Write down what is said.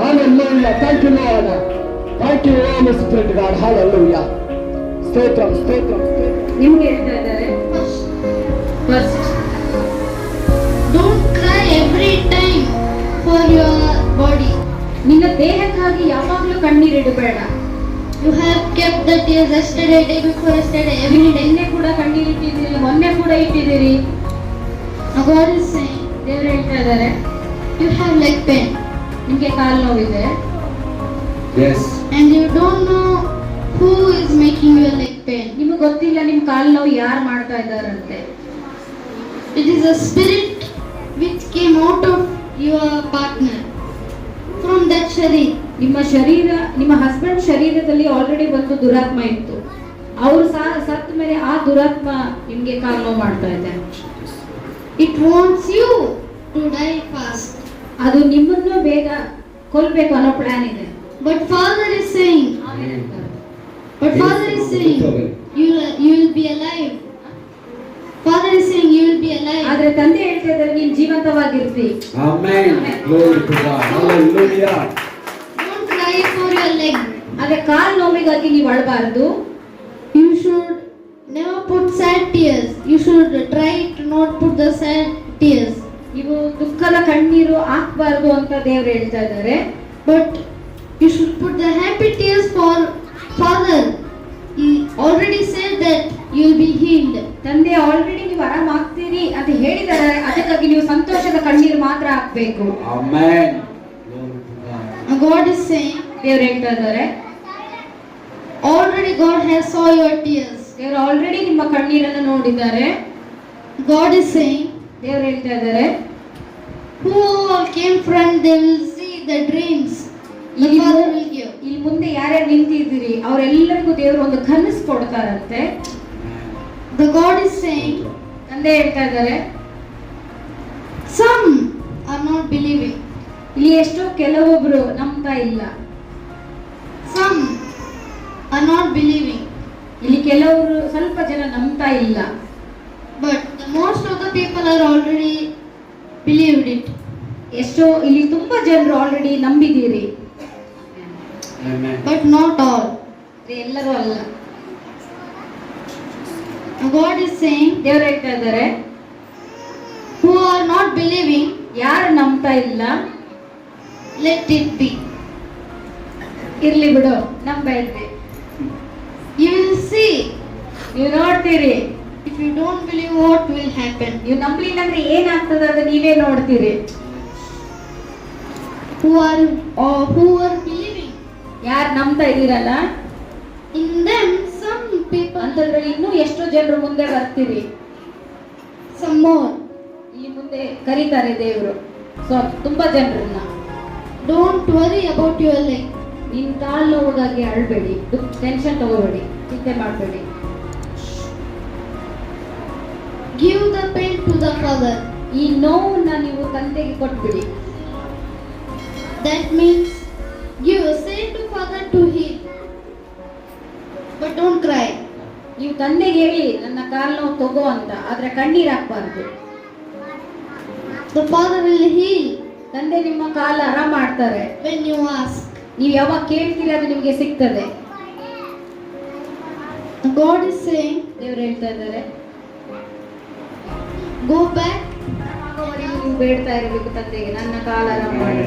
Hallelujah. Thank you, Lord. Thank you, Holy Spirit God. Hallelujah. ಸ್ತೋತ್ರ ಸ್ತೋತ್ರ. ನಿಮ್ಗೆ ಹೇಳ್ತಾ ಇದ್ದಾರೆ first don't CRY every time for your body. ನಿನ್ನ ದೇಹಕ್ಕಾಗಿ ಯಾವಾಗಲೂ ಕಣ್ಣೀರಿಡಬೇಡ. You have kept the tears yesterday, day before yesterday, every day. ನಿನ್ನೆ ಕೂಡ ಕಣ್ಣೀರಿಟ್ಟಿದ್ದೀರಿ, ಮೊನ್ನೆ ಕೂಡ ಇಟ್ಟಿದ್ದೀರಿ. Now God is saying, ದೇವರು ಹೇಳ್ತಾ ಇದ್ದಾರೆ, you have leg pain. ನಿಮ್ಗೆ ಕಾಲು ನೋವಿದೆ. Yes. And you don't know who is making your leg pain. ನಿಮಗೆ ಗೊತ್ತಿಲ್ಲ ನಿಮ್ ಕಾಲು ನೋವು ಯಾರು ಮಾಡ್ತಾ ಇದ್ದಾರಂತೆ. It is a spirit which came out of your partner from that sharir. ನಿಮ್ಮ ಶರೀರ, ನಿಮ್ಮ ಹಸ್ಬೆಂಡ್ ಶರೀರದಲ್ಲಿ ಆಲ್ರೆಡಿ ಒಂದು ದುರಾತ್ಮ ಇತ್ತು. ಅವರು ಸತ್ತ ಮೇಲೆ ಆ ದುರಾತ್ಮ ನಿಮ್ಗೆ ಕಾಲು ನೋವು ಮಾಡ್ತಾ ಇದೆ. It wants you to die fast. ಅದು ನಿಮ್ಮನ್ನು ಬೇಗ ಕೊಲ್ಬೇಕು ಅನ್ನೋ ಪ್ಲಾನ್ ಇದೆ. But Father is saying, you will be alive. Father is saying you will be alive. ಆದ್ರೆ ತಂದೆ ಹೇಳ್ತಾ ಇದ್ದಾರೆ ನೀನು ಜೀವಂತವಾಗಿರ್ತಿ. Amen. Glory to God. Hallelujah. Don't cry for your leg. ಆದ್ರೆ ಕಾಲು ನೋವಿಗಾಗಿ ನೀವು ಅಳಬಾರದು. You should never put sad tears. You should try to not put the sad tears. ನೀವು ದುಃಖದ ಕಣ್ಣೀರು ಹಾಕಬಾರದು ಅಂತ ದೇವರು ಹೇಳ್ತಾ ಇದ್ದಾರೆ. But you should put the happy tears for Father. He already said that you will be healed. ತಂದೆ already ನೀವು ಆರಾಮಾಗ್ತೀರಿ ಅಂತ ಹೇಳಿದ್ದಾರೆ. ಅದಕ್ಕಾಗಿ ನೀವು ಸಂತೋಷದ ಕಣ್ಣೀರು ಮಾತ್ರ ಹಾಕಬೇಕು. Amen. God is saying, ದೇವರು ಹೇಳ್ತಾ ಇದ್ದಾರೆ, already God has saw your tears. ದೇವರು ಆಲ್ರೆಡಿ ನಿಮ್ಮ ಕಣ್ಣೀರನ್ನು ನೋಡಿದ್ದಾರೆ. God is saying, ದೇವರು ಹೇಳ್ತಾ ಇದ್ದಾರೆ, who all came from, they will see the dreams the Father will give. ಇಲ್ಲಿ ಮುಂದೆ ಯಾರ್ಯಾರು ನಿಂತಿದ್ದೀರಿ ಅವರೆಲ್ಲರಿಗೂ ದೇವರು ಒಂದು ಕನಸು ಕೊಡ್ತಾರಂತೆ. The God is saying, ತಂದೆ ಹೇಳ್ತಾ ಇದ್ದಾರೆ, some are not believing. ಇಲ್ಲಿ ಎಷ್ಟೋ ಕೆಲವೊಬ್ರು ನಂಬ್ತಾ ಇಲ್ಲ. Some are not believing. ಇಲ್ಲಿ ಕೆಲವರು ಸ್ವಲ್ಪ ಜನ ನಂಬ್ತಾ ಇಲ್ಲ. But the most of the people are already believed it. ಎಷ್ಟೋ ಇಲ್ಲಿ ತುಂಬಾ ಜನರು already ನಂಬಿದ್ದೀರಿ. Amen. But not all. ಎಲ್ಲರೂ ಅಲ್ಲ. God is saying, ದೇವರು ಹೇಳ್ತಾ ಇದ್ದಾರೆ, who are not believing, ಯಾರು ನಂಬ್ತಾ ಇಲ್ಲ let it be. ಇರ್ಲಿ ಬಿಡು, ನಂಬೇಡ್ರಿ. You will see. ನೀವು ನೋಡ್ತೀರಿ. If you don't believe, what will happen? ನೀವು ನಂಬಲಿಲ್ಲ ಅಂದ್ರೆ ಏನಾಗ್ತದೆ ಅದು ನೀವೇ ನೋಡ್ತೀರಿ. Who are believing? ಯಾರು ನಂಬ್ತಾ ಇದ್ದೀರಲ್ಲ, In them, some people, ಅಂತಂದ್ರೆ ಇನ್ನೂ ಎಷ್ಟೋ ಜನರು ಮುಂದೆ ಬರ್ತೀರಿ. some more. ಈ ಮುಂದೆ ಕರೀತಾರೆ ದೇವರು ತುಂಬಾ ಜನರನ್ನ. Don't worry about your leg. ನಿನ್ ಕಾಲು ನೋವಾಗಿ ಅಳ್ಬೇಡಿ, ಟೆನ್ಷನ್ ತಗೋಬೇಡಿ, ಚಿಂತೆ ಮಾಡಬೇಡಿ. Give the pain to the Father. ಈ ನೋವನ್ನ ನೀವು ತಂದೆಗೆ ಕೊಟ್ಬಿಡಿ. That means say to Father to heal. But don't cry. ನೀವು ತಂದೆಗೆ ಹೇಳಿ ನನ್ನ ಕಾಲು ನೋವು ತಗೋ ಅಂತ, ಆದ್ರೆ ಕಣ್ಣೀರ್ ಹಾಕ್ಬಾರ್ದು. The Father will heal ತಂದೆ ನಿಮ್ಮ ಕಾಲು ಆರಾಮ ಮಾಡ್ತಾರೆ. when you ask. ನೀವು ಯಾವಾಗ ಕೇಳ್ತೀರಿ ಅದು ನಿಮಗೆ ಸಿಗ್ತದೆ. God is saying, ದೇವರು ಹೇಳ್ತಾ ಇದ್ದಾರೆ, go back. ನೀವು ಬೇಡ್ತಾ ಇರಬೇಕು ತಂದೆಗೆ, ನನ್ನ ಕಾಲು ಆರಾಮ ಮಾಡಿ.